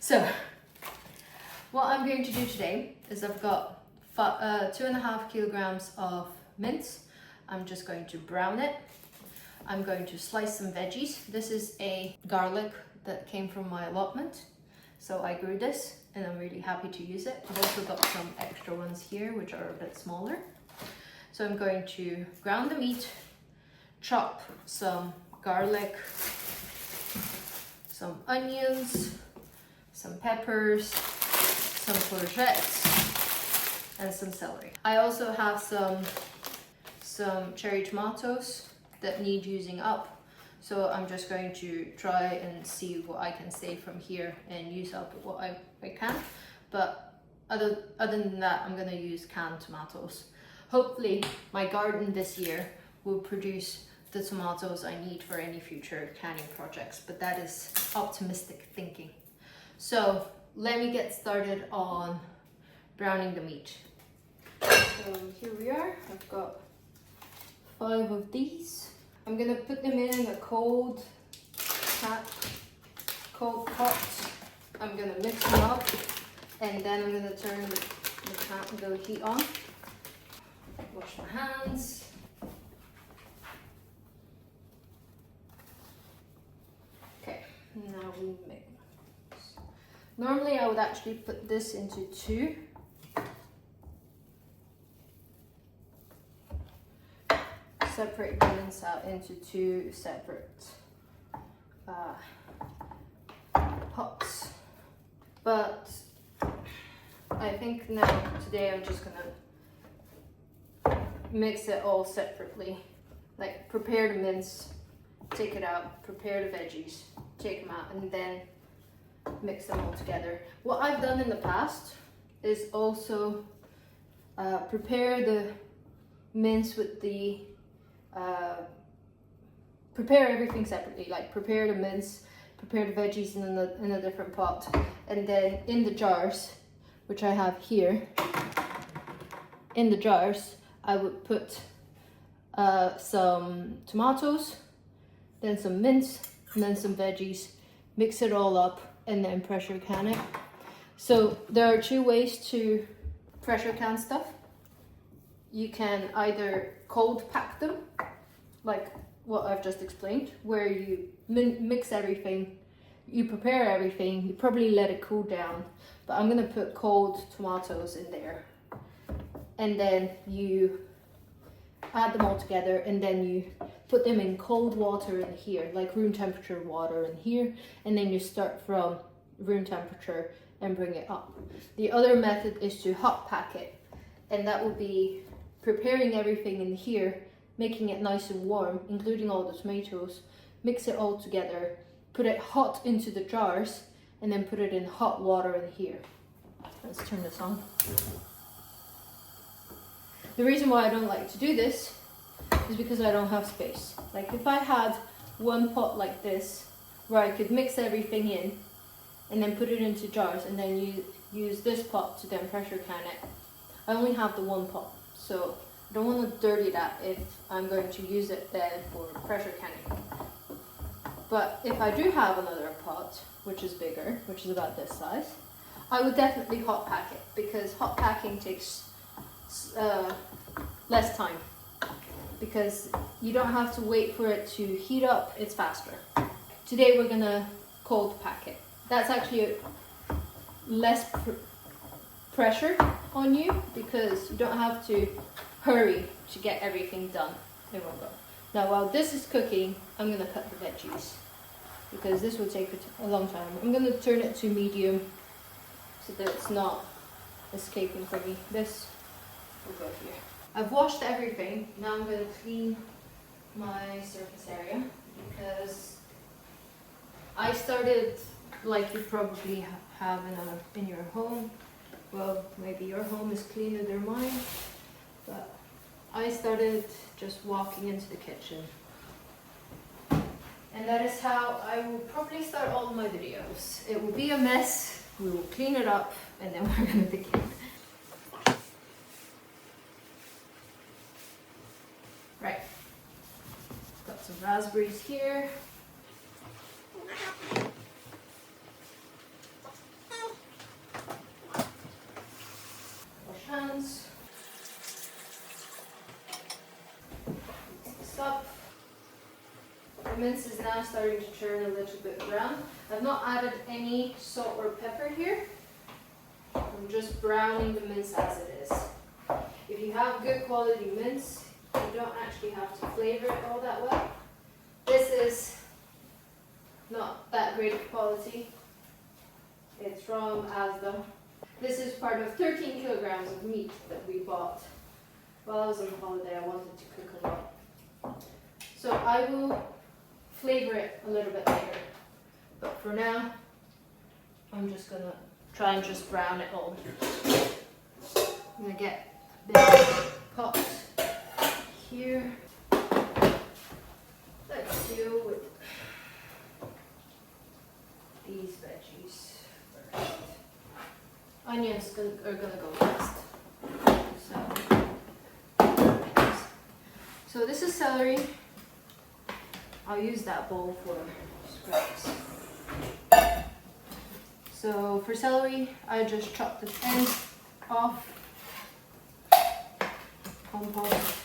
So, what I'm going to do today is I've got 2.5 kilograms of mince. I'm just going to brown it. I'm going to slice some veggies. This is a garlic that came from my allotment. So I grew this and I'm really happy to use it. I've also got some extra ones here which are a bit smaller. So I'm going to ground the meat, chop some garlic, some onions, some peppers, some courgettes, and some celery. I also have some cherry tomatoes that need using up. So I'm just going to try and see what I can save from here and use up what I can. But other than that, I'm gonna use canned tomatoes. Hopefully my garden this year will produce the tomatoes I need for any future canning projects, but that is optimistic thinking. So let me get started on browning the meat. So here we are, I've got 5 of these. I'm gonna put them in a cold pot. I'm gonna mix them up and then I'm gonna turn the heat on. Wash my hands. Okay, now we mix. Normally I would actually put this into 2. Separate the mince out into 2 separate pots. But I think now today I'm just gonna mix it all separately. Like prepare the mince, take it out, prepare the veggies, take them out, and then mix them all together. What I've done in the past is also prepare the mince with the prepare everything separately, like prepare the mince, prepare the veggies in a different pot, and then in the jars, which I have here, in the jars I would put some tomatoes, then some mince, and then some veggies, mix it all up, and then pressure can it. So there are 2 ways to pressure can stuff. You can either cold pack them, like what I've just explained, where you mix everything, you prepare everything, you probably let it cool down, but I'm gonna put cold tomatoes in there. And then you add them all together and then you put them in cold water in here, like room temperature water in here, and then you start from room temperature and bring it up. The other method is to hot pack it, and that will be preparing everything in here, making it nice and warm, including all the tomatoes, mix it all together, put it hot into the jars, and then put it in hot water in here. Let's turn this on. The reason why I don't like to do this is because I don't have space. Like if I had one pot like this, where I could mix everything in, and then put it into jars, and then use this pot to then pressure can it, I only have the one pot. So I don't want to dirty that if I'm going to use it then for pressure canning. But if I do have another pot, which is bigger, which is about this size, I would definitely hot pack it, because hot packing takes less time, because you don't have to wait for it to heat up, it's faster. Today we're gonna cold pack it. That's actually less pressure on you, because you don't have to hurry to get everything done in one go. Now while this is cooking, I'm gonna cut the veggies, because this will take a long time. I'm gonna turn it to medium so that it's not escaping from me. This will go here. I've washed everything. Now I'm gonna clean my surface area, because I started like you probably have in your home. Well, maybe your home is cleaner than mine, but I started just walking into the kitchen. And that is how I will probably start all my videos. It will be a mess, we will clean it up, and then we're gonna begin. Right, got some raspberries here. mince is now starting to turn a little bit brown. I've not added any salt or pepper here. I'm just browning the mince as it is. If you have good quality mince, you don't actually have to flavor it all that well. This is not that great of quality. It's from Asda. This is part of 13 kilograms of meat that we bought. While I was on holiday, I wanted to cook a lot. So I will flavor it a little bit later. But for now, I'm just gonna try and just brown it all. I'm gonna get a big pot here. Let's deal with these veggies first. Onions are gonna go next. So this is celery. I'll use that bowl for scraps. So for celery, I just chop the end off, compost,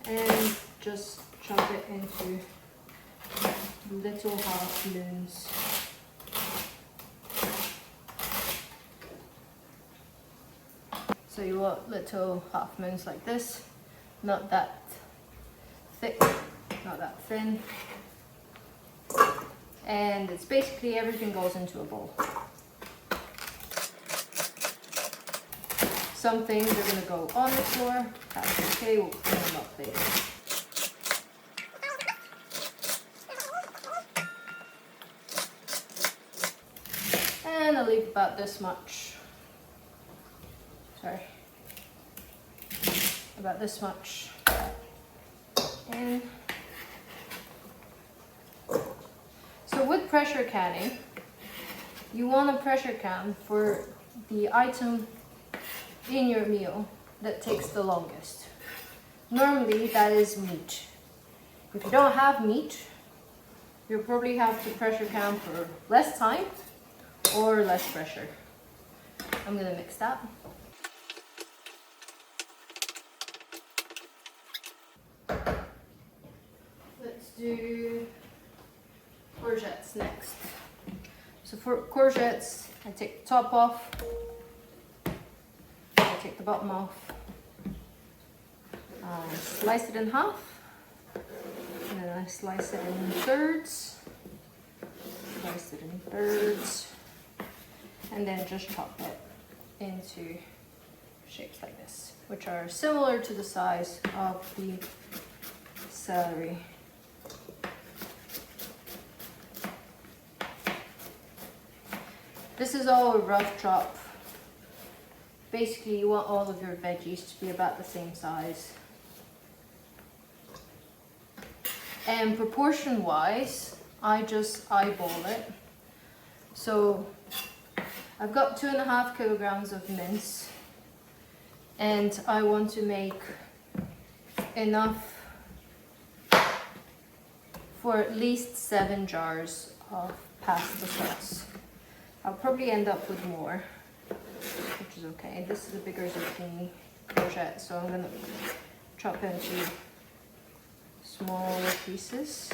and just chop it into little half moons. So you want little half moons like this, not that thick, not that thin. And it's basically everything goes into a bowl. Some things are going to go on the floor, that's okay, we'll clean them up later. And I'll leave about this much. Sorry. About this much. And so with pressure canning, you want a pressure can for the item in your meal that takes the longest. Normally that is meat. If you don't have meat, you'll probably have to pressure can for less time or less pressure. I'm gonna mix that. Let's do courgettes next. So for courgettes, I take the top off, I take the bottom off, slice it in half, and then I slice it in thirds, and then just chop it into shapes like this, which are similar to the size of the celery. This is all a rough chop. Basically, you want all of your veggies to be about the same size. And proportion wise, I just eyeball it. So I've got 2.5 kilograms of mince, and I want to make enough for at least 7 jars of pasta sauce. I'll probably end up with more, which is okay. This is a bigger zucchini courgette, so I'm gonna chop into smaller pieces.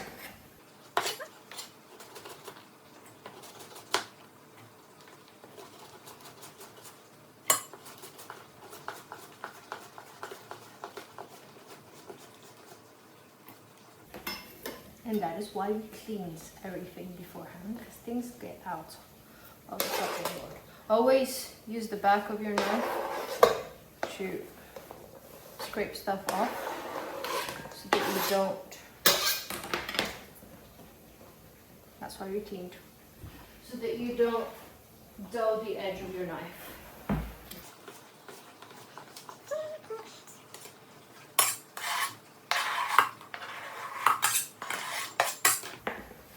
And that is why we clean everything beforehand, because things get out of the chopping board. Always use the back of your knife to scrape stuff off so that you don't, that's why we cleaned, so that you don't dull the edge of your knife.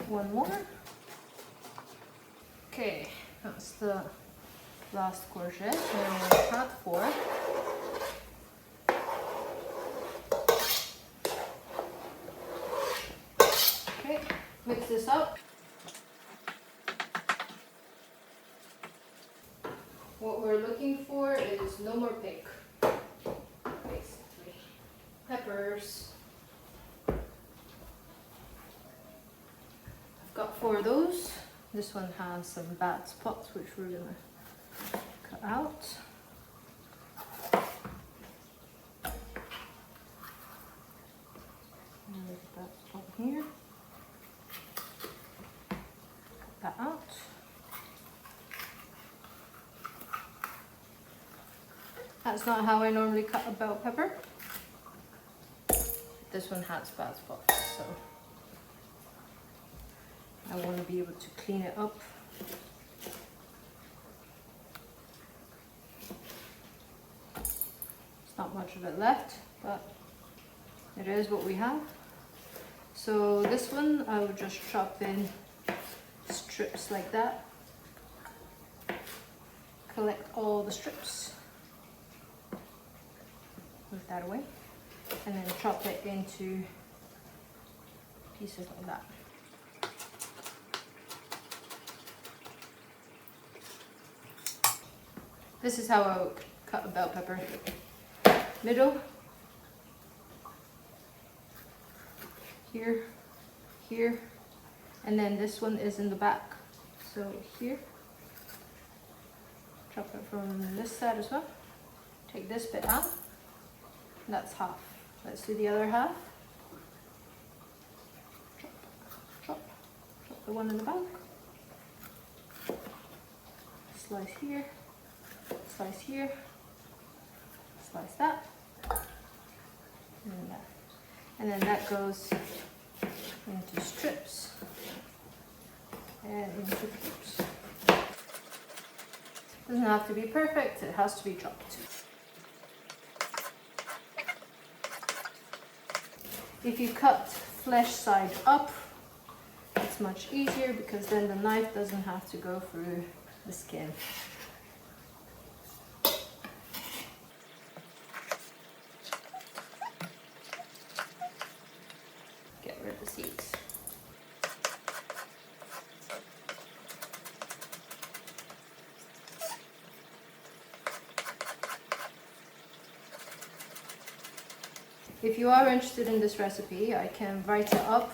One more. Okay, that's the last courgette. And I'm going to cut 4. Okay, mix this up. What we're looking for is no more pink, basically. Peppers. got 4 of those. This one has some bad spots which we're gonna cut out. And there's a bad spot here. Cut that out. That's not how I normally cut a bell pepper. This one has bad spots, so I want to be able to clean it up. There's not much of it left, but it is what we have. So this one I would just chop in strips like that. Collect all the strips. Move that away. And then chop it into pieces like that. This is how I would cut a bell pepper. Middle, here, here, and then this one is in the back. So here, chop it from this side as well. Take this bit out. That's half. Let's do the other half. Chop, chop, chop the one in the back. Slice here, slice here, slice that, and that. And then that goes into strips and into cubes. Doesn't have to be perfect, it has to be chopped. If you cut flesh side up, it's much easier because then the knife doesn't have to go through the skin. Get rid of the seeds. If you are interested in this recipe, I can write it up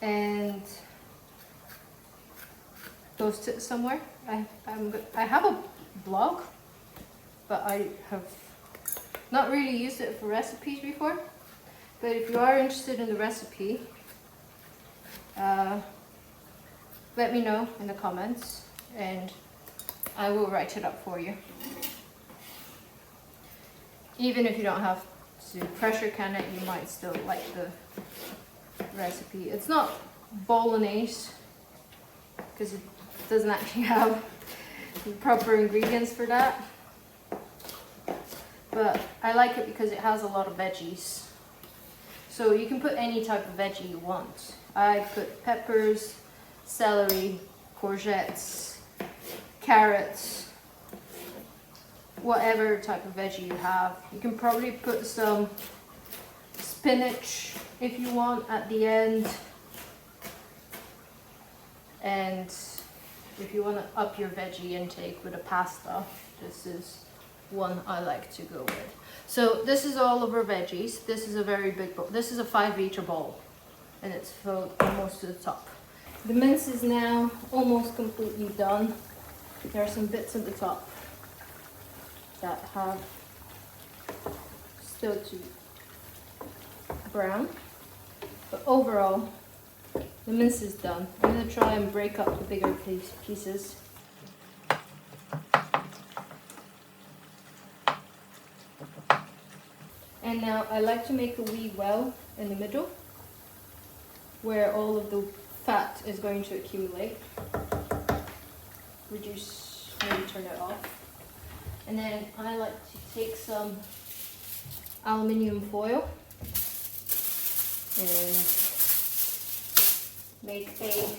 and post it somewhere. I have a blog, but I have not really used it for recipes before. But if you are interested in the recipe, let me know in the comments and I will write it up for you. Even if you don't have to pressure can it, you might still like the recipe. It's not bolognese because it doesn't actually have the proper ingredients for that, but I like it because it has a lot of veggies. So you can put any type of veggie you want. I put peppers, celery, courgettes, carrots, whatever type of veggie you have. You can probably put some spinach if you want at the end. And if you want to up your veggie intake with a pasta, this is one I like to go with. So this is all of our veggies. This is a very big bowl. This is a 5-liter bowl and it's filled almost to the top. The mince is now almost completely done. There are some bits at the top that have still to brown, but overall the mince is done. I'm going to try and break up the bigger pieces. And now I like to make a wee well in the middle where all of the fat is going to accumulate. Reduce, maybe turn it off. And then I like to take some aluminium foil and make a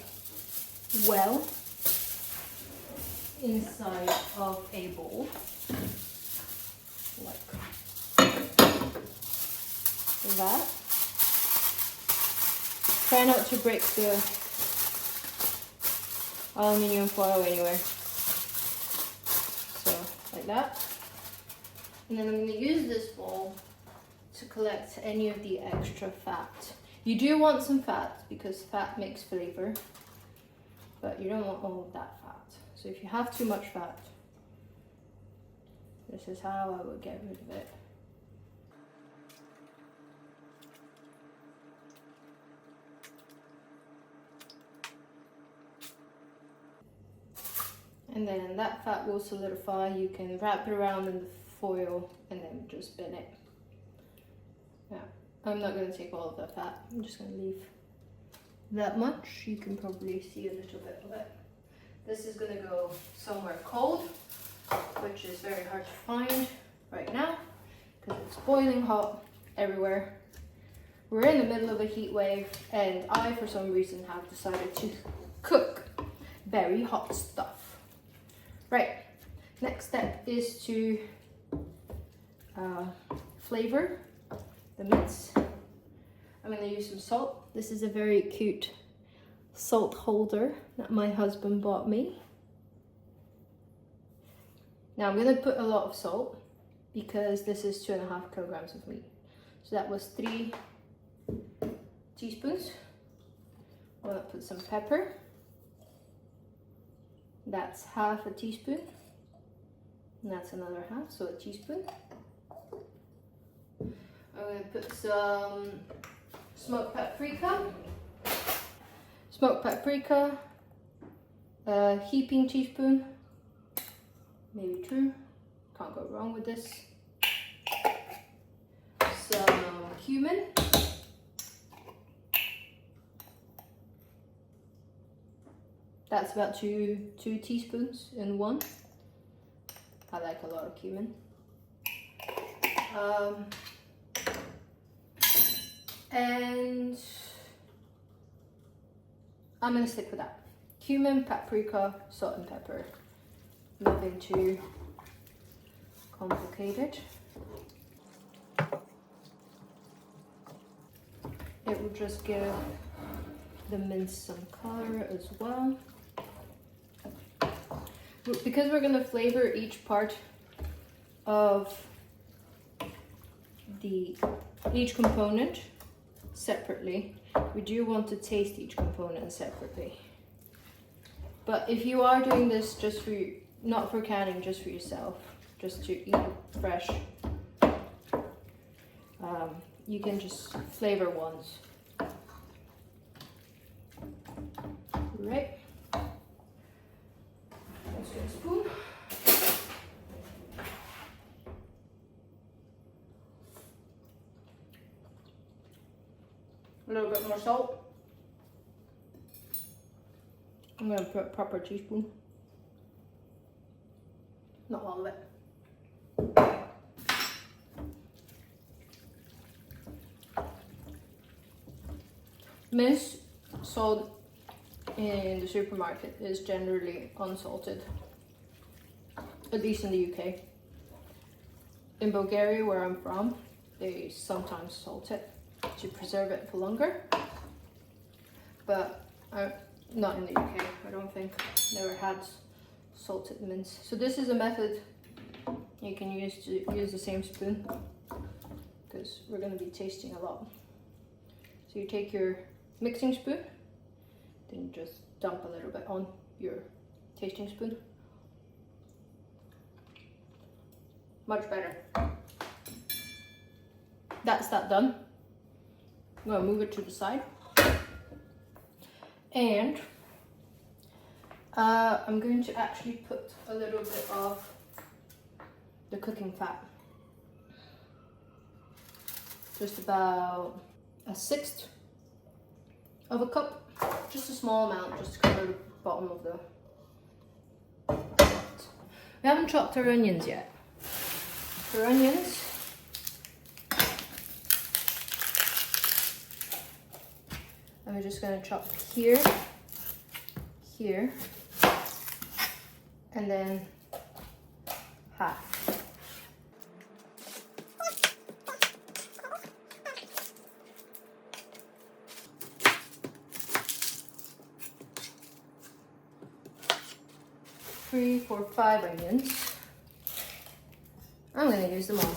well inside of a bowl, like that. Try not to break the aluminium foil anywhere. So, like that. And then I'm going to use this bowl to collect any of the extra fat. You do want some fat because fat makes flavor, but you don't want all of that fat. So if you have too much fat, this is how I would get rid of it. And then that fat will solidify. You can wrap it around in the foil and then just bin it. Yeah, I'm not going to take all of that fat. I'm just going to leave that much. You can probably see a little bit of it. This is going to go somewhere cold, which is very hard to find right now because it's boiling hot everywhere. We're in the middle of a heat wave, and I, for some reason, have decided to cook very hot stuff. Right, next step is to flavor the mince. I'm going to use some salt. This is a very cute salt holder that my husband bought me. Now I'm going to put a lot of salt because this is 2.5 kilograms of meat. So that was 3 teaspoons. I'm going to put some pepper. That's half a teaspoon. And that's another half, so a teaspoon. I'm going to put some smoked paprika. Smoked paprika, a heaping teaspoon, maybe 2. Can't go wrong with this. Some cumin. That's about 2 teaspoons in one. I like a lot of cumin. And I'm gonna stick with that. Cumin, paprika, salt and pepper. Nothing too complicated. It will just give the mince some color as well. Because we're gonna flavor each part of each component separately, we do want to taste each component separately. But if you are doing this just for you, not for canning, just for yourself, just to eat fresh, you can just flavor once. Right. Let's get a spoon. A little bit more salt. I'm going to put a proper teaspoon. Not all of it. Mince sold in the supermarket is generally unsalted, at least in the UK. In Bulgaria, where I'm from, they sometimes salt it to preserve it for longer, but not in the UK. I don't think. Never had salted mince. So this is a method you can use to use the same spoon, because we're going to be tasting a lot. So you take your mixing spoon, then you just dump a little bit on your tasting spoon. Much better. That's that done. I'm going to move it to the side. And I'm going to actually put a little bit of the cooking fat. Just about 1/6 of a cup. Just a small amount, just to cover the bottom of the pot. We haven't chopped our onions yet. For onions, I'm just going to chop here, here, and then half. Three, 4, 5 onions. I'm going to use them all,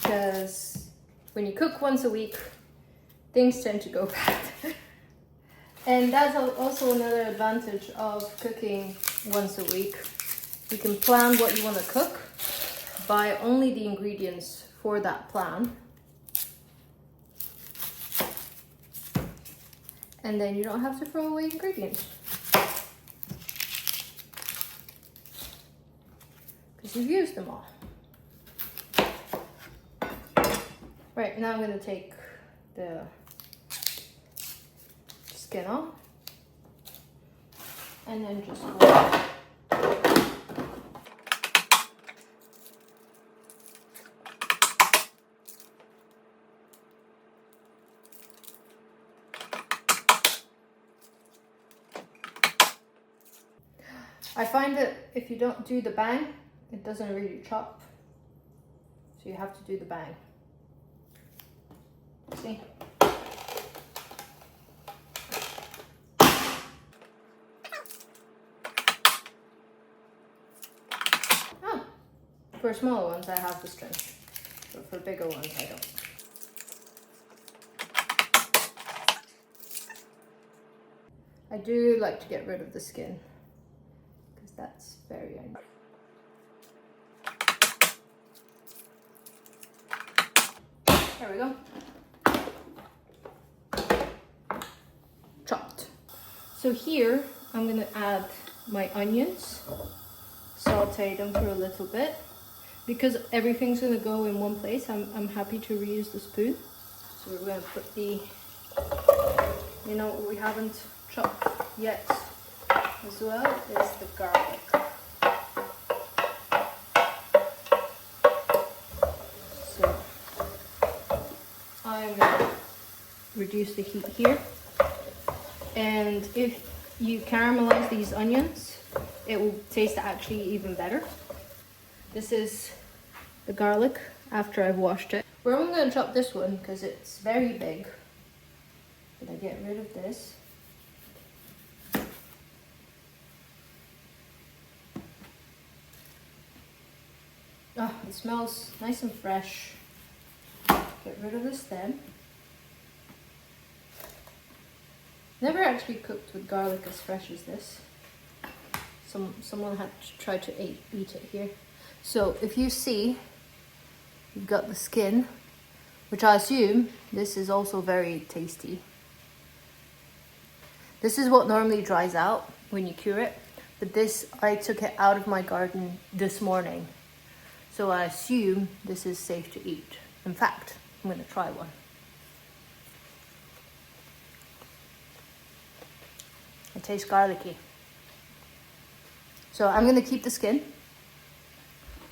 because when you cook once a week, things tend to go bad. And that's also another advantage of cooking once a week. You can plan what you want to cook, buy only the ingredients for that plan, and then you don't have to throw away ingredients. Because you've used them all. Right, now I'm going to take the skin off and then just I find that if you don't do the bang, it doesn't really chop. So you have to do the bang. See? Oh, for smaller ones I have the strength, but for bigger ones I don't. I do like to get rid of the skin, because that's very unusual. There we go. Chopped. So here I'm gonna add my onions, saute them for a little bit. Because everything's gonna go in one place, I'm happy to reuse the spoon. So we're gonna put the, you know what we haven't chopped yet as well is the garlic. So I'm gonna reduce the heat here. And if you caramelize these onions, it will taste actually even better. This is the garlic after I've washed it. We're only going to chop this one because it's very big. But I get rid of this. Oh, it smells nice and fresh. Get rid of the stem. Never actually cooked with garlic as fresh as this. Someone had to try to eat it here. So if you see, you've got the skin, which I assume this is also very tasty. This is what normally dries out when you cure it, but this, I took it out of my garden this morning. So I assume this is safe to eat. In fact, I'm gonna try one. It tastes garlicky. So I'm gonna keep the skin.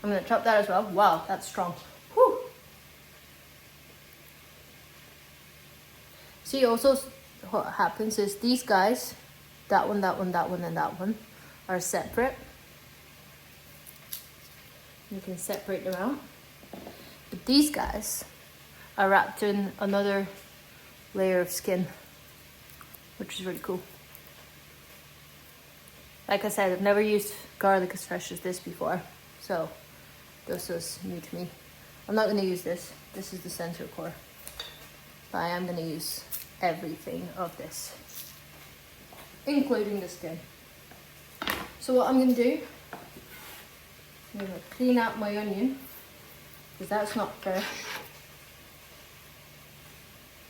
I'm gonna chop that as well. Wow, that's strong. Whew. See, also what happens is these guys, that one, that one, that one, and that one, are separate. You can separate them out. But these guys are wrapped in another layer of skin, which is really cool. Like I said, I've never used garlic as fresh as this before, so this was new to me. I'm not going to use this. This is the center core. But I am going to use everything of this, including the skin. So what I'm going to do, I'm going to clean out my onion, because that's not fresh.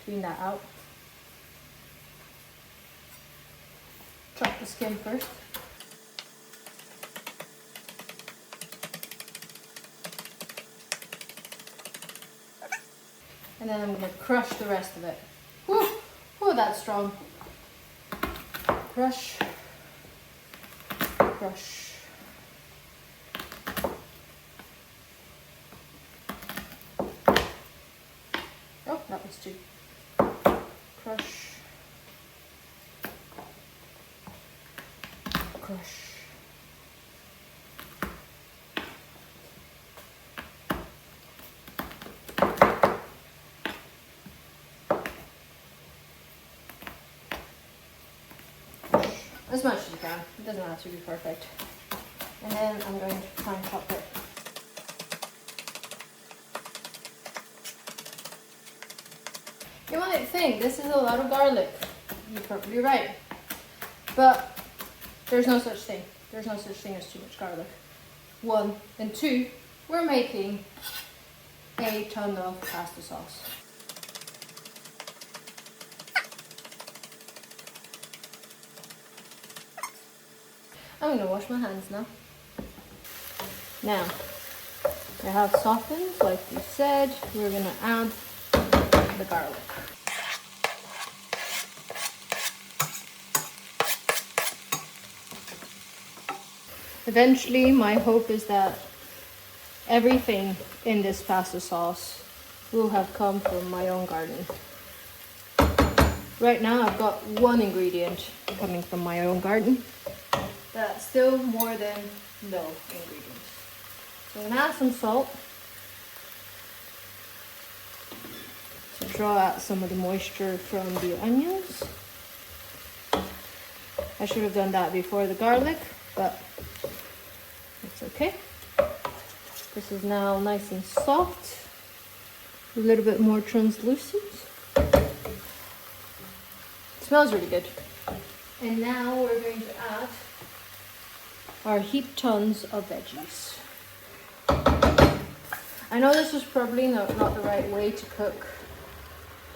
Clean that out. Chop the skin first. And then I'm going to crush the rest of it. Whew, oh, that's strong. Crush, crush. Oh, that was two. Crush, crush. As much as you can. It doesn't have to be perfect. And then I'm going to try and chop it. You might think this is a lot of garlic. You're probably right. But there's no such thing. There's no such thing as too much garlic. 1 and 2, we're making a ton of pasta sauce. I'm gonna wash my hands now. Now, they have softened, like we said. We're gonna add the garlic. Eventually, my hope is that everything in this pasta sauce will have come from my own garden. Right now, I've got 1 ingredient coming from my own garden. That's still more than no ingredients. So I'm gonna add some salt to draw out some of the moisture from the onions. I should have done that before the garlic, but it's okay. This is now nice and soft, a little bit more translucent. It smells really good. And now we're going to add our heaped tons of veggies. I know this is probably not the right way to cook.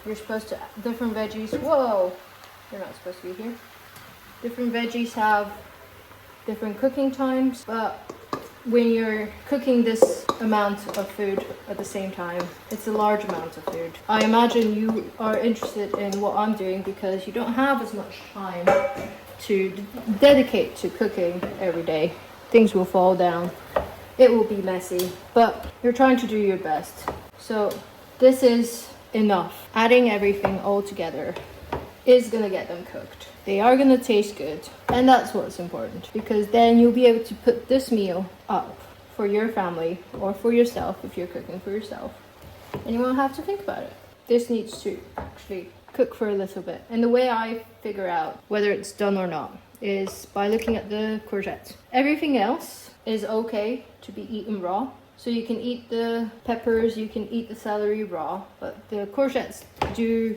You're supposed to add different veggies. Whoa, you're not supposed to be here. Different veggies have different cooking times, but when you're cooking this amount of food at the same time, it's a large amount of food. I imagine you are interested in what I'm doing because you don't have as much time to dedicate to cooking every day. Things will fall down. It will be messy, but you're trying to do your best. So this is enough. Adding everything all together is gonna get them cooked. They are gonna taste good, and that's what's important, because then you'll be able to put this meal up for your family or for yourself if you're cooking for yourself, and you won't have to think about it. This needs to actually cook for a little bit, and the way I figure out whether it's done or not is by looking at the courgettes. Everything else is okay to be eaten raw. So you can eat the peppers, you can eat the celery raw, but the courgettes do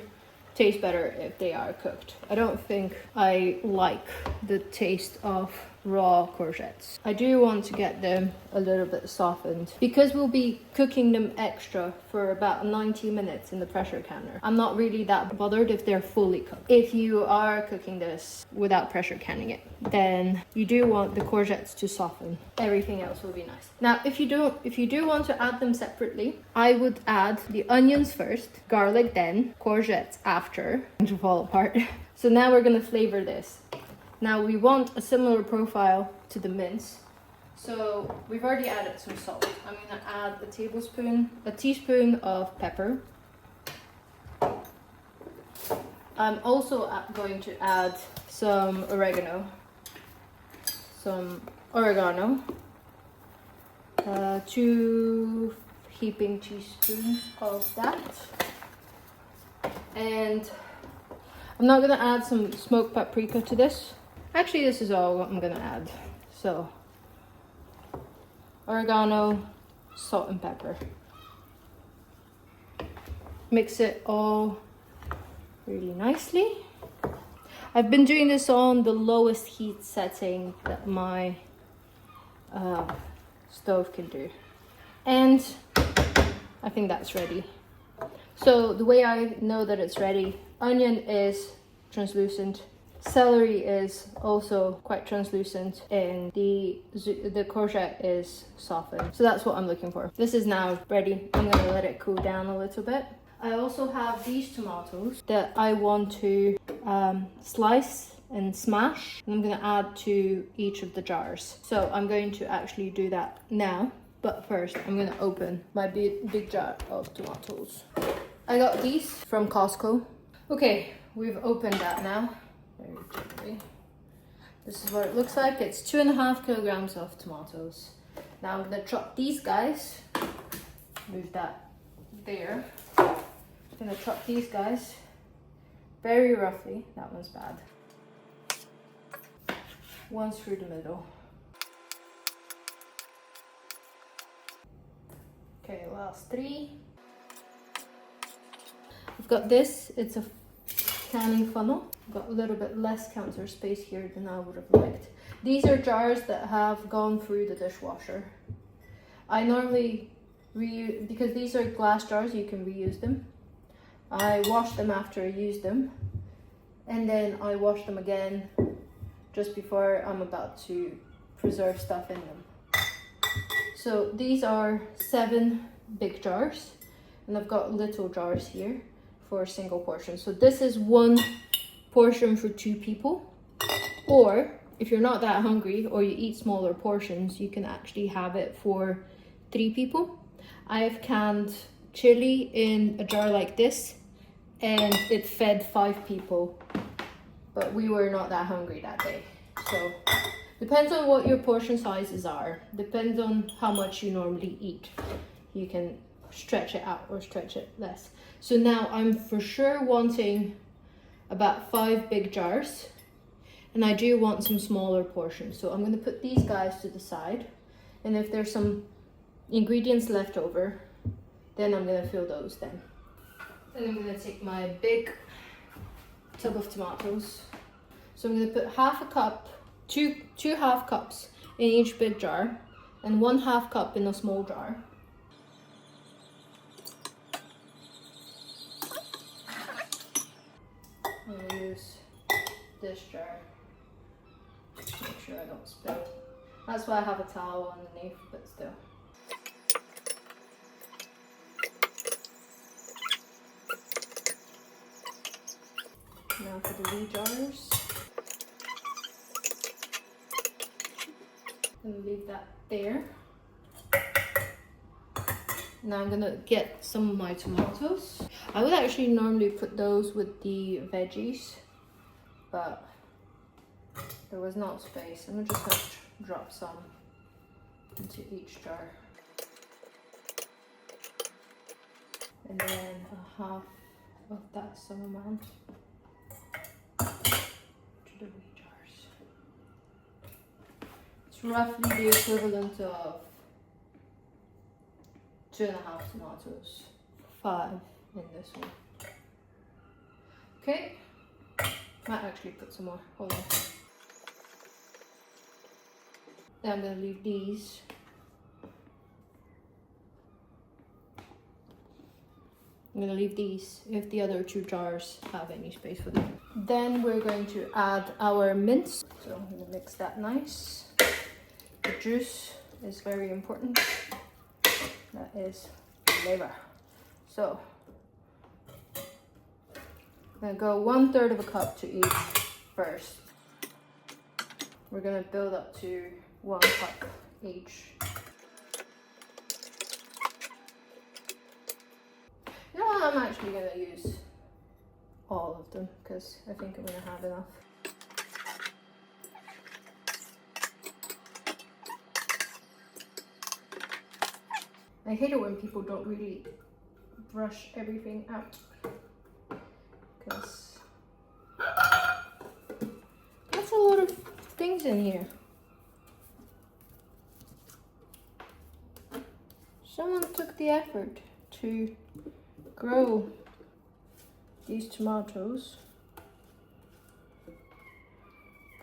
taste better if they are cooked. I don't think I like the taste of raw courgettes. I do want to get them a little bit softened because we'll be cooking them extra for about 90 minutes in the pressure canner. I'm not really that bothered if they're fully cooked. If you are cooking this without pressure canning it, then you do want the courgettes to soften. Everything else will be nice. Now, if you do want to add them separately, I would add the onions first, garlic then, courgettes after, and to fall apart. So now we're gonna flavor this. Now we want a similar profile to the mince. So we've already added some salt. I'm gonna add a teaspoon of pepper. I'm also going to add some oregano, 2 heaping teaspoons of that. And I'm not gonna add some smoked paprika to this. Actually, this is all I'm gonna add. So, oregano, salt and pepper. Mix it all really nicely. I've been doing this on the lowest heat setting that my stove can do. And I think that's ready. So the way I know that it's ready, onion is translucent, celery is also quite translucent, and the courgette is softened. So that's what I'm looking for. This is now ready. I'm gonna let it cool down a little bit. I also have these tomatoes that I want to slice and smash. And I'm gonna add to each of the jars. So I'm going to actually do that now. But first, I'm gonna open my big jar of tomatoes. I got these from Costco. Okay, we've opened that now. Very gently. This is what it looks like. It's 2.5 kilograms of tomatoes. Now I'm gonna chop these guys. Move that there. I'm gonna chop these guys very roughly. That one's bad. One through the middle. Okay, last 3. I've got this, it's a canning funnel. I've got a little bit less counter space here than I would have liked. These are jars that have gone through the dishwasher. I normally reuse, because these are glass jars, you can reuse them. I wash them after I use them, and then I wash them again just before I'm about to preserve stuff in them. So these are 7 big jars, and I've got little jars here for a single portion. So this is 1 portion for 2 people, or if you're not that hungry or you eat smaller portions, you can actually have it for 3 people. I've canned chili in a jar like this, and it fed 5 people, but we were not that hungry that day. So depends on what your portion sizes are, depends on how much you normally eat. You can stretch it out or stretch it less. So now I'm for sure wanting about 5 big jars, and I do want some smaller portions. So I'm going to put these guys to the side, and if there's some ingredients left over, then I'm going to fill those then. Then I'm going to take my big tub of tomatoes. So I'm going to put half a cup, two half cups in each big jar, and 1/2 cup in a small jar. I'm going to use this jar. Just make sure I don't spill. That's why I have a towel underneath, but still. Now for the wee jars. I'm gonna leave that there. Now I'm gonna get some of my tomatoes. I would actually normally put those with the veggies, but there was not space. I'm just gonna drop some into each jar. And then a half of that same amount to the wee jars. It's roughly the equivalent of 2.5 tomatoes, 5 in this one. Okay, might actually put some more, hold on. Then I'm gonna leave these. I'm gonna leave these if the other 2 jars have any space for them. Then we're going to add our mince. So I'm gonna mix that nice. The juice is very important. That is flavor. So I'm gonna go 1/3 of a cup to each first. We're gonna build up to 1 cup each. You know what? I'm actually gonna use all of them because I think I'm gonna have enough. I hate it when people don't really brush everything out, because that's a lot of things in here. Someone took the effort to grow these tomatoes,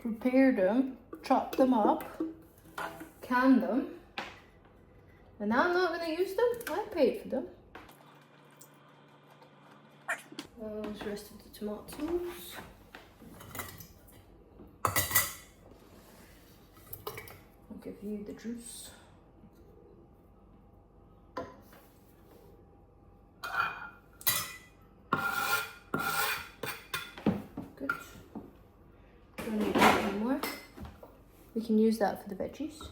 prepare them, chop them up, can them, and now I'm not going to use them. I paid for them. Those rest of the tomatoes. I'll give you the juice. Good. Don't need that anymore. We can use that for the veggies.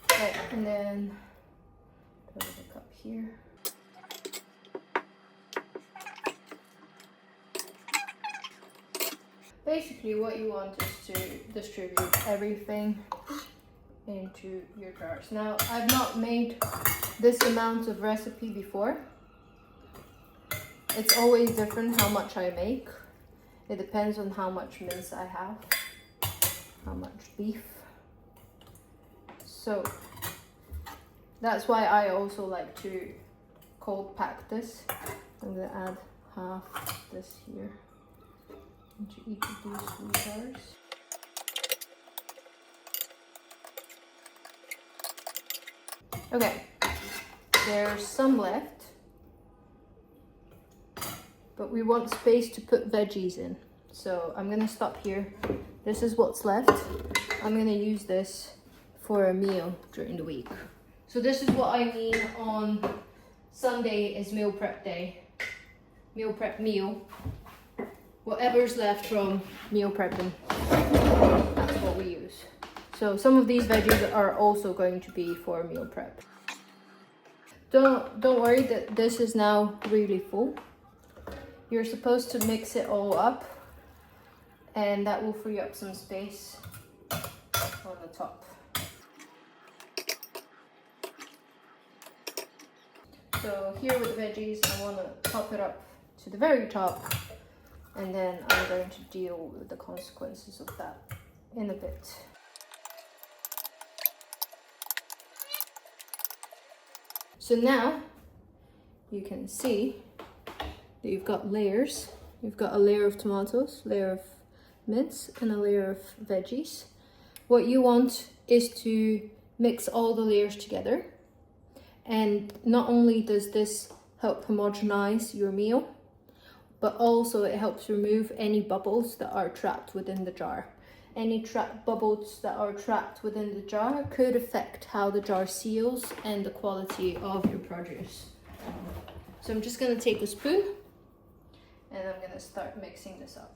Right, and then put a cup here. Basically what you want is to distribute everything into your jars. Now, I've not made this amount of recipe before. It's always different how much I make. It depends on how much mince I have, how much beef. So that's why I also like to cold pack this. I'm gonna add half this here into each of these 3 jars. Okay, there's some left, but we want space to put veggies in. So I'm gonna stop here. This is what's left. I'm gonna use this for a meal during the week. So this is what I mean on Sunday is meal prep day. Meal prep meal. Whatever's left from meal prepping, that's what we use. So some of these veggies are also going to be for meal prep. Don't worry that this is now really full. You're supposed to mix it all up, and that will free up some space on the top. So here with the veggies, I want to top it up to the very top, and then I'm going to deal with the consequences of that in a bit. So now you can see that you've got layers. You've got a layer of tomatoes, layer of mince, and a layer of veggies. What you want is to mix all the layers together. And not only does this help homogenize your meal, but also it helps remove any bubbles that are trapped within the jar. Any bubbles that are trapped within the jar could affect how the jar seals and the quality of your produce. So I'm just going to take a spoon and I'm going to start mixing this up.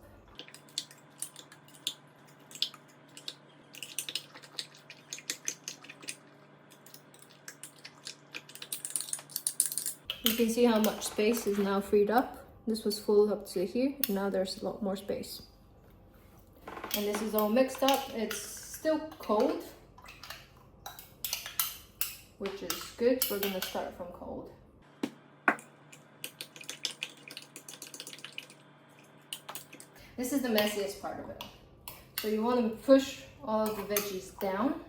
You can see how much space is now freed up. This was full up to here, and now there's a lot more space. And this is all mixed up. It's still cold, which is good. We're going to start from cold. This is the messiest part of it. So you want to push all of the veggies down.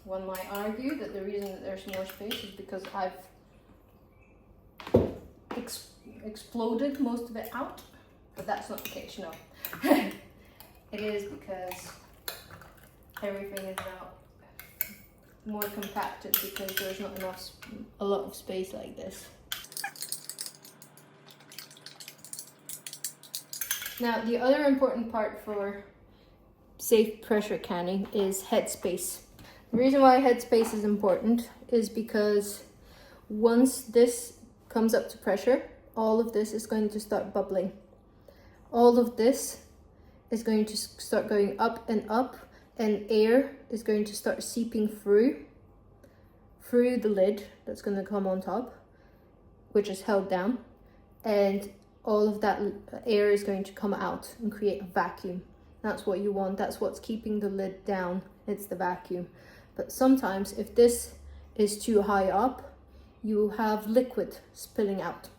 One might argue that the reason that there's more space is because I've exploded most of it out. But that's not the case, no. It is because everything is now more compacted because there's not a lot of space like this. Now, the other important part for safe pressure canning is headspace. The reason why headspace is important is because once this comes up to pressure, all of this is going to start bubbling. All of this is going to start going up, and air is going to start seeping through the lid that's going to come on top, which is held down, and all of that air is going to come out and create a vacuum. That's what you want. That's what's keeping the lid down. It's the vacuum. But sometimes if this is too high up, you have liquid spilling out.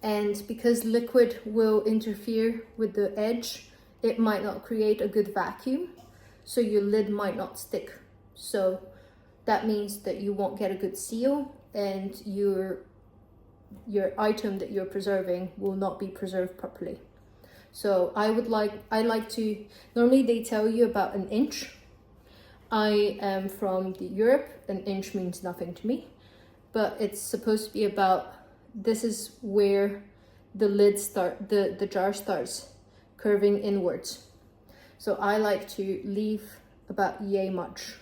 And because liquid will interfere with the edge, it might not create a good vacuum, so your lid might not stick. So that means that you won't get a good seal, and your item that you're preserving will not be preserved properly. So I like to, normally they tell you about an inch. I am from Europe, an inch means nothing to me, but it's supposed to be about, this is where the the jar starts curving inwards. So I like to leave about yay much.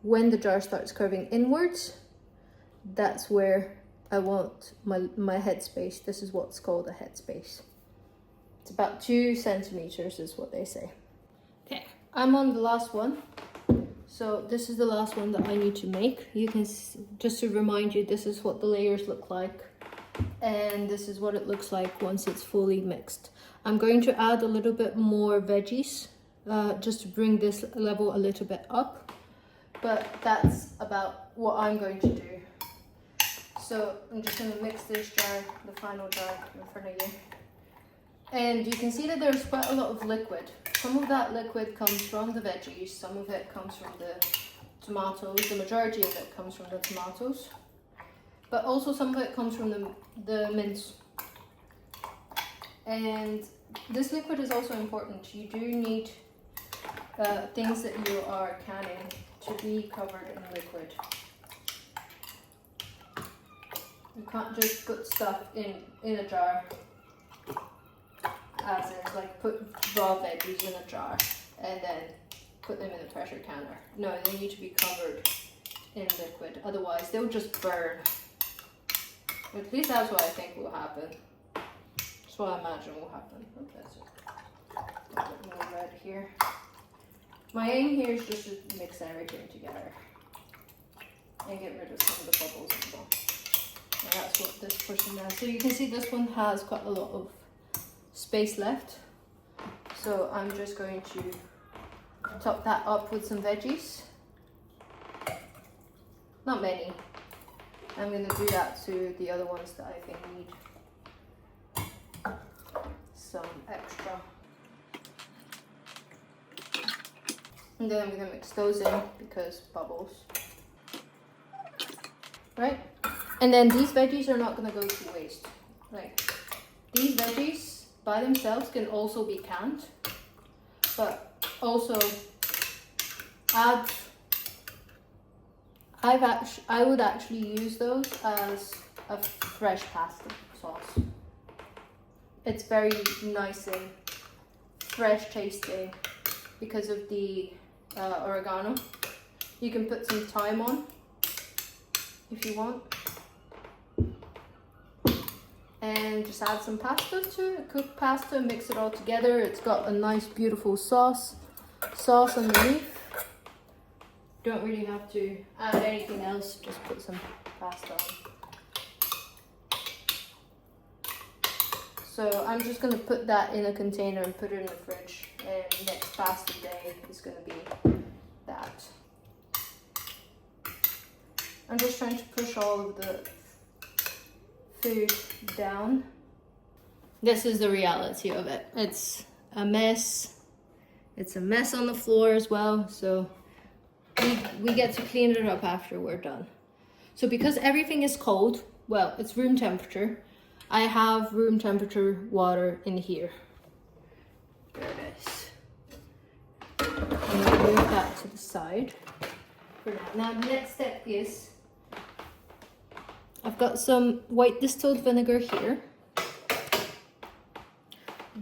When the jar starts curving inwards, that's where I want my headspace. This is what's called a headspace. It's about 2 centimeters is what they say. Okay, I'm on the last one. So this is the last one that I need to make. You can, just to remind you, this is what the layers look like. And this is what it looks like once it's fully mixed. I'm going to add a little bit more veggies, just to bring this level a little bit up. But that's about what I'm going to do. So I'm just going to mix this jar, the final jar in front of you. And you can see that there's quite a lot of liquid. Some of that liquid comes from the veggies, some of it comes from the tomatoes, the majority of it comes from the tomatoes. but also some of it comes from the mince. And this liquid is also important. You do need things that you are canning to be covered in liquid. You can't just put stuff in a jar as is, like put raw veggies in a jar and then put them in a pressure canner. No, they need to be covered in liquid, otherwise they'll just burn. At least that's what I think will happen. That's what I imagine will happen. Oh, that's it. A bit more red here. My aim here is just to mix everything together and get rid of some of the bubbles as well. And that's what this portion does. So you can see this one has quite a lot of space left. So I'm just going to top that up with some veggies. Not many. I'm going to do that to the other ones that I think need some extra. And then I'm going to mix those in because bubbles. Right? And then these veggies are not going to go to waste. Like, these veggies by themselves can also be canned, but also I would actually use those as a fresh pasta sauce. It's very nice and fresh tasting because of the oregano. You can put some thyme on if you want. And just add some pasta to it, cooked pasta, mix it all together. It's got a nice beautiful sauce underneath. Don't really have to add anything else, just put some pasta on. So I'm just going to put that in a container and put it in the fridge, and next pasta day is going to be that. I'm just trying to push all of the food down. This is the reality of it. It's a mess. It's a mess on the floor as well, so we get to clean it up after we're done. So because everything is cold, well, it's room temperature, I have room temperature water in here. There it is. I'm going to move that to the side for now. Now the next step is I've got some white distilled vinegar here.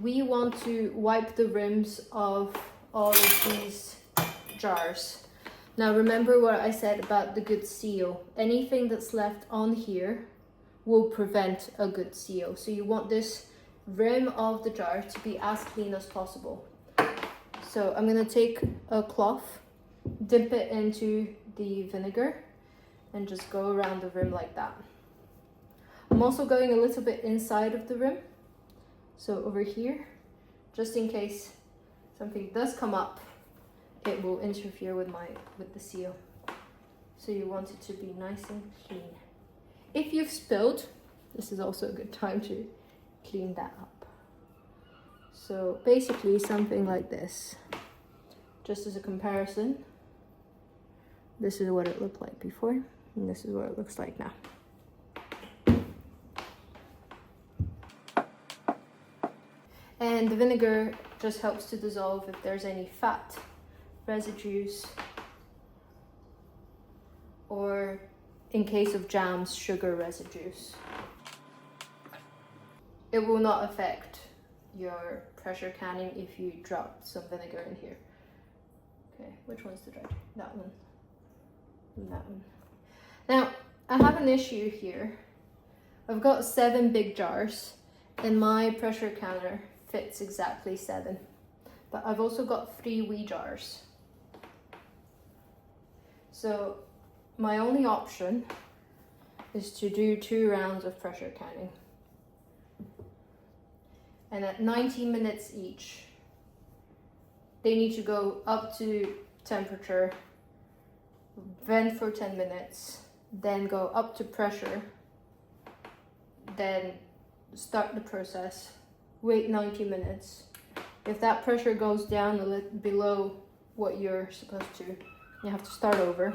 We want to wipe the rims of all of these jars. Now remember what I said about the good seal. Anything that's left on here will prevent a good seal. So you want this rim of the jar to be as clean as possible. So I'm going to take a cloth, dip it into the vinegar, and just go around the rim like that. I'm also going a little bit inside of the rim, so over here, just in case something does come up, it will interfere with the seal. So you want it to be nice and clean. If you've spilled, this is also a good time to clean that up. So basically something like this. Just as a comparison, this is what it looked like before, and this is what it looks like now. And the vinegar just helps to dissolve if there's any fat residues, or in case of jams, sugar residues. It will not affect your pressure canning if you drop some vinegar in here. Okay, which one's the dry? That one and that one. Now, I have an issue here. I've got 7 big jars and my pressure canner fits exactly 7. But I've also got 3 wee jars. So my only option is to do 2 rounds of pressure canning. And at 90 minutes each, they need to go up to temperature, vent for 10 minutes, then go up to pressure, then start the process, wait 90 minutes. If that pressure goes down a little below what you're supposed to, you have to start over.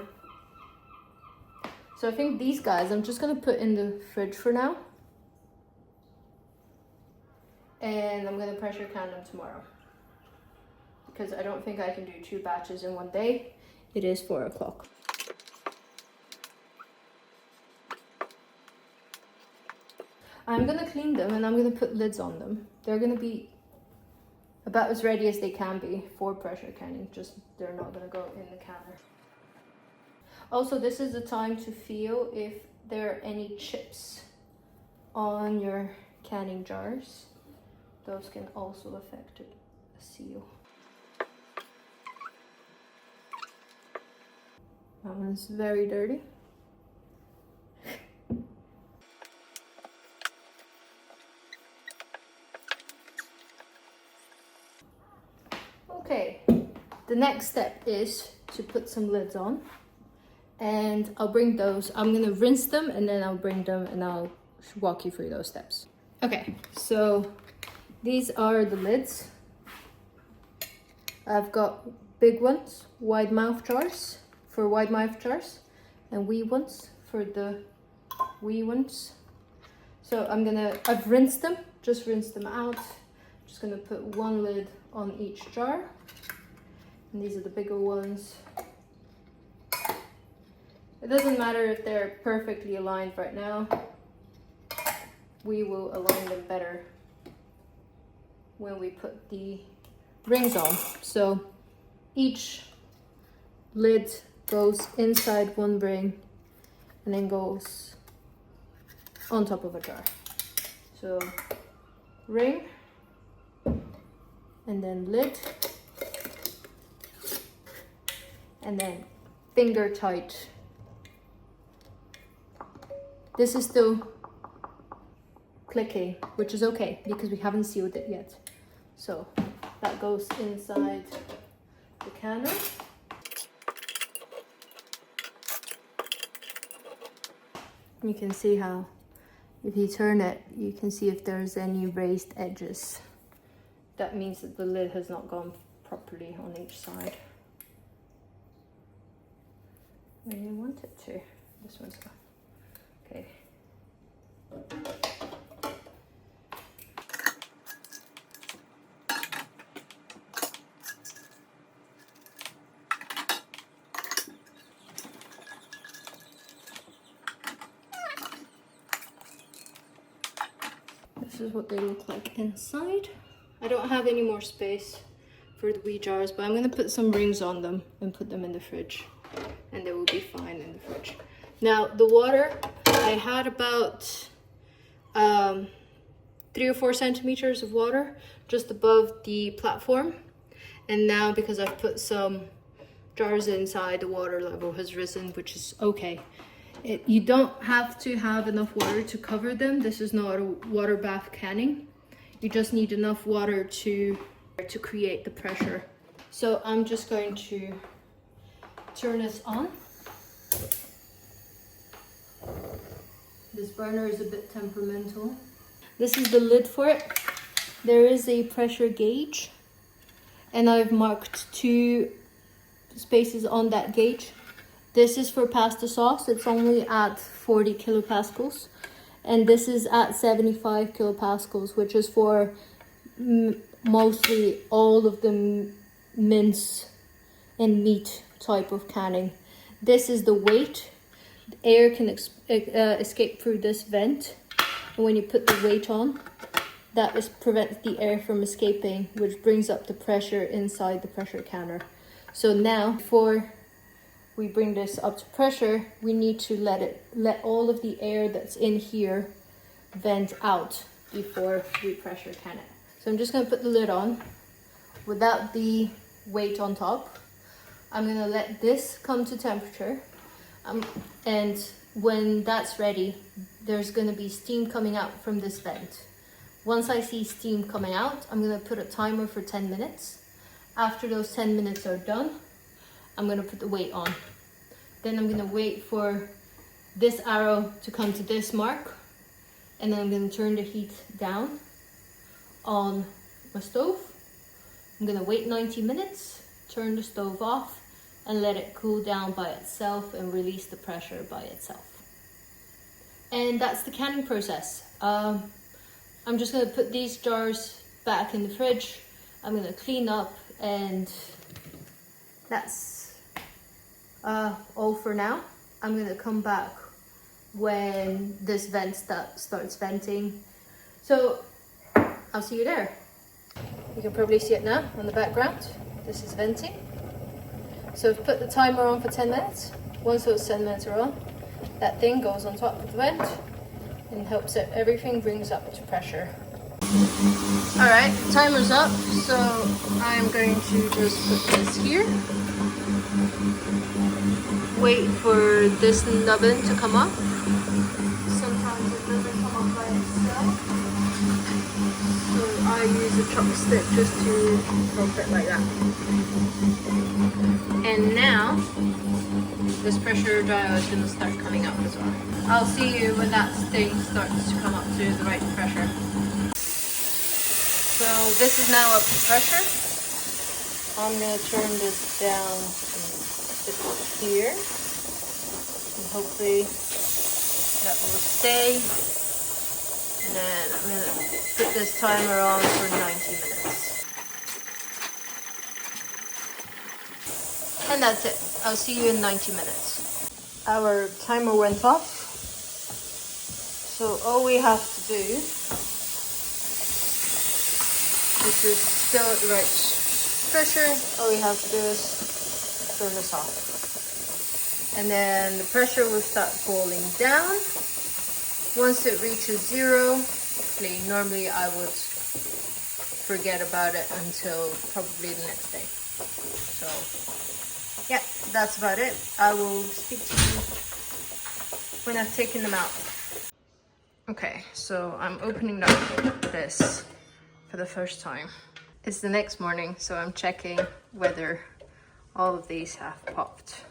So I think these guys, I'm just gonna put in the fridge for now. And I'm gonna pressure can them tomorrow. Because I don't think I can do 2 batches in one day. It is 4 o'clock. I'm gonna clean them and I'm gonna put lids on them. They're gonna be about as ready as they can be for pressure canning, just they're not gonna go in the canner. Also, this is the time to feel if there are any chips on your canning jars. Those can also affect the seal. That one's very dirty. Okay, the next step is to put some lids on, and I'll bring those. I'm gonna rinse them and then I'll bring them and I'll walk you through those steps. Okay, so these are the lids. I've got big ones, wide mouth jars for wide mouth jars, and wee ones for the wee ones. So I've rinsed them, just rinsed them out. Just gonna put one lid on each jar. And these are the bigger ones. It doesn't matter if they're perfectly aligned right now. We will align them better when we put the rings on. So each lid goes inside one ring and then goes on top of a jar. So ring, and then lid, and then finger tight. This is still clicking, which is okay because we haven't sealed it yet. So that goes inside the canner. You can see how if you turn it, you can see if there's any raised edges. That means that the lid has not gone properly on each side. Where you want it to. This one's gone. Okay. This is what they look like inside. I don't have any more space for the wee jars, but I'm gonna put some rings on them and put them in the fridge, and they will be fine in the fridge. Now the water, I had about 3 or 4 centimeters of water just above the platform, and now because I've put some jars inside, the water level has risen, which is okay. You don't have to have enough water to cover them. This is not a water bath canning. You just need enough water to create the pressure. So I'm just going to turn this on. This burner is a bit temperamental. This is the lid for it. There is a pressure gauge, and I've marked 2 spaces on that gauge. This is for pasta sauce. It's only at 40 kilopascals. And this is at 75 kilopascals, which is for mostly all of the mince and meat type of canning. This is the weight. Air can escape through this vent. And when you put the weight on, that prevents the air from escaping, which brings up the pressure inside the pressure canner. So now, before we bring this up to pressure, we need to let all of the air that's in here vent out before we pressure can it. So I'm just gonna put the lid on without the weight on top. I'm gonna let this come to temperature, and when that's ready, there's gonna be steam coming out from this vent. Once I see steam coming out, I'm gonna put a timer for 10 minutes. After those 10 minutes are done, I'm gonna put the weight on. Then I'm gonna wait for this arrow to come to this mark, and then I'm gonna turn the heat down on my stove. I'm gonna wait 90 minutes, turn the stove off, and let it cool down by itself and release the pressure by itself. And that's the canning process. I'm just gonna put these jars back in the fridge. I'm gonna clean up, and that's all for now. I'm gonna come back when this vent starts venting. So I'll see you there. You can probably see it now on the background. This is venting. So I've put the timer on for 10 minutes. Once those 10 minutes are on, that thing goes on top of the vent and helps it, everything brings up to pressure. Alright, timer's up, so I'm going to just put this here. Wait for this nubbin to come up. Sometimes it doesn't come up by itself. So I use a chopstick just to help it like that. And now, this pressure dial is going to start coming up as well. I'll see you when that thing starts to come up to the right pressure. So this is now up to pressure. I'm going to turn this down to here. And hopefully that will stay. And then I'm going to put this timer on for 90 minutes. And that's it. I'll see you in 90 minutes. Our timer went off. So all we have to do, this is still at the right pressure, all we have to do is turn this off. And then the pressure will start falling down. Once it reaches 0, normally I would forget about it until probably the next day. So yeah, that's about it. I will speak to you when I've taken them out. Okay, so I'm opening up this for the first time. It's the next morning, so I'm checking whether all of these have popped.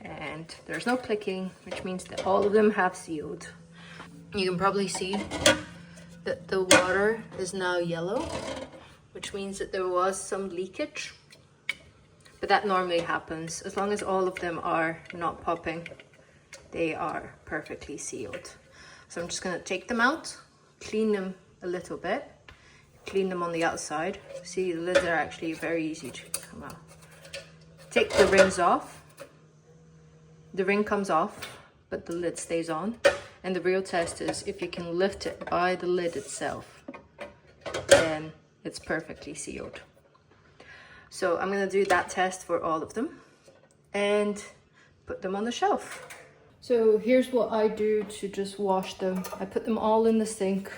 And there's no clicking, which means that all of them have sealed. You can probably see that the water is now yellow, which means that there was some leakage. But that normally happens. As long as all of them are not popping, they are perfectly sealed. So I'm just gonna take them out, clean them a little bit, clean them on the outside. See, the lids are actually very easy to come out. Take the rings off. The ring comes off, but the lid stays on. And the real test is if you can lift it by the lid itself, then it's perfectly sealed. So I'm gonna do that test for all of them and put them on the shelf. So here's what I do to just wash them. I put them all in the sink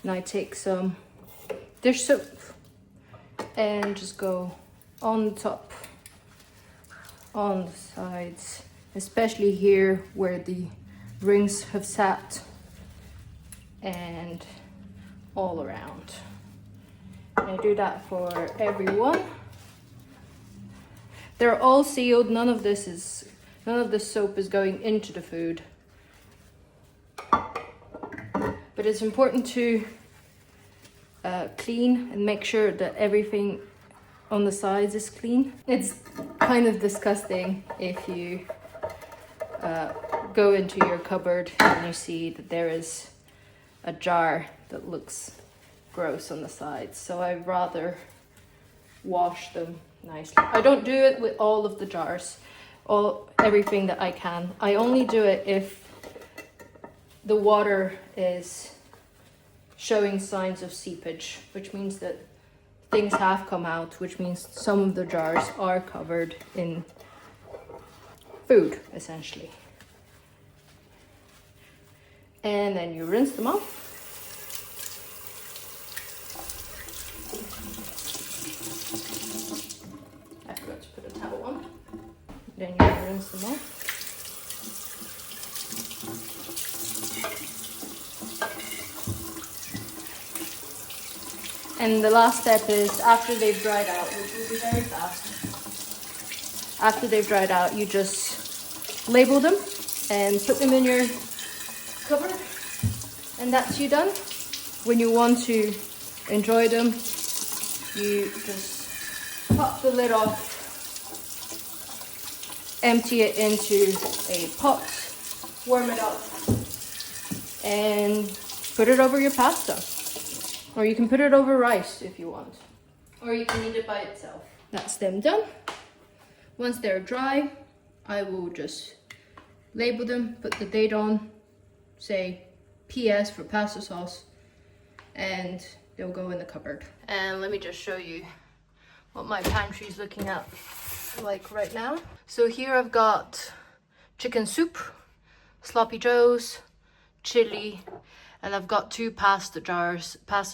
and I take some dish soap and just go on the top, on the sides, especially here where the rings have sat, and all around. And I do that for everyone. They're all sealed. None of this soap is going into the food. But it's important to clean and make sure that everything on the sides is clean. It's kind of disgusting if you go into your cupboard and you see that there is a jar that looks gross on the sides. So I'd rather wash them nicely. I don't do it with all of the jars, everything that I can. I only do it if the water is showing signs of seepage, which means that things have come out, which means some of the jars are covered in food, essentially. And then you rinse them off. I forgot to put a towel on. Then you rinse them off. And the last step is after they've dried out, which will be very fast. After they've dried out, you just label them and put them in your cupboard. And that's you done. When you want to enjoy them, you just pop the lid off, empty it into a pot, warm it up, and put it over your pasta. Or you can put it over rice if you want. Or you can eat it by itself. That's them done. Once they're dry, I will just label them, put the date on, say PS for pasta sauce, and they'll go in the cupboard. And let me just show you what my pantry is looking at like right now. So here I've got chicken soup, sloppy joes, chili, and I've got 2 pasta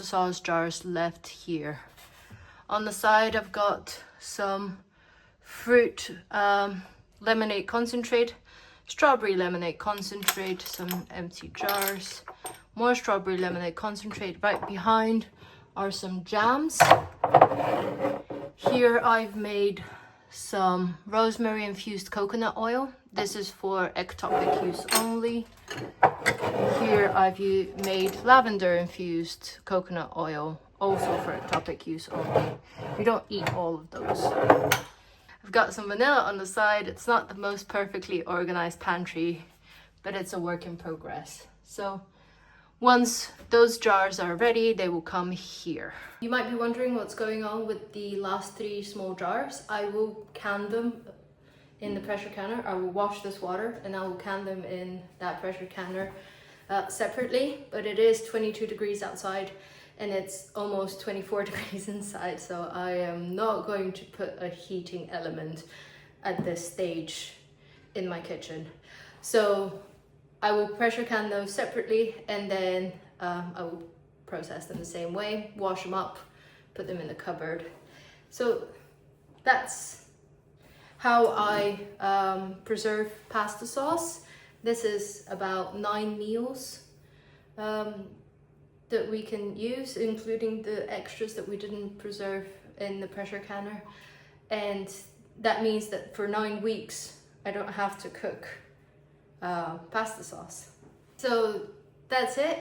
sauce jars left here. On the side I've got some fruit lemonade concentrate, strawberry lemonade concentrate, some empty jars, more strawberry lemonade concentrate. Right behind are some jams. Here I've made some rosemary infused coconut oil. This is for ectopic use only. Here I've made lavender infused coconut oil, also for ectopic use only. You don't eat all of those. I've got some vanilla on the side. It's not the most perfectly organized pantry, but it's a work in progress. So once those jars are ready, they will come here. You might be wondering what's going on with the last 3 small jars. I will can them in the pressure canner. I will wash this water and I will can them in that pressure canner separately, but it is 22 degrees outside and it's almost 24 degrees inside, so I am not going to put a heating element at this stage in my kitchen. So I will pressure can those separately, and then I will process them the same way, wash them up, put them in the cupboard. So that's how I preserve pasta sauce. This is about 9 meals that we can use, including the extras that we didn't preserve in the pressure canner. And that means that for 9 weeks, I don't have to cook pasta sauce. So that's it.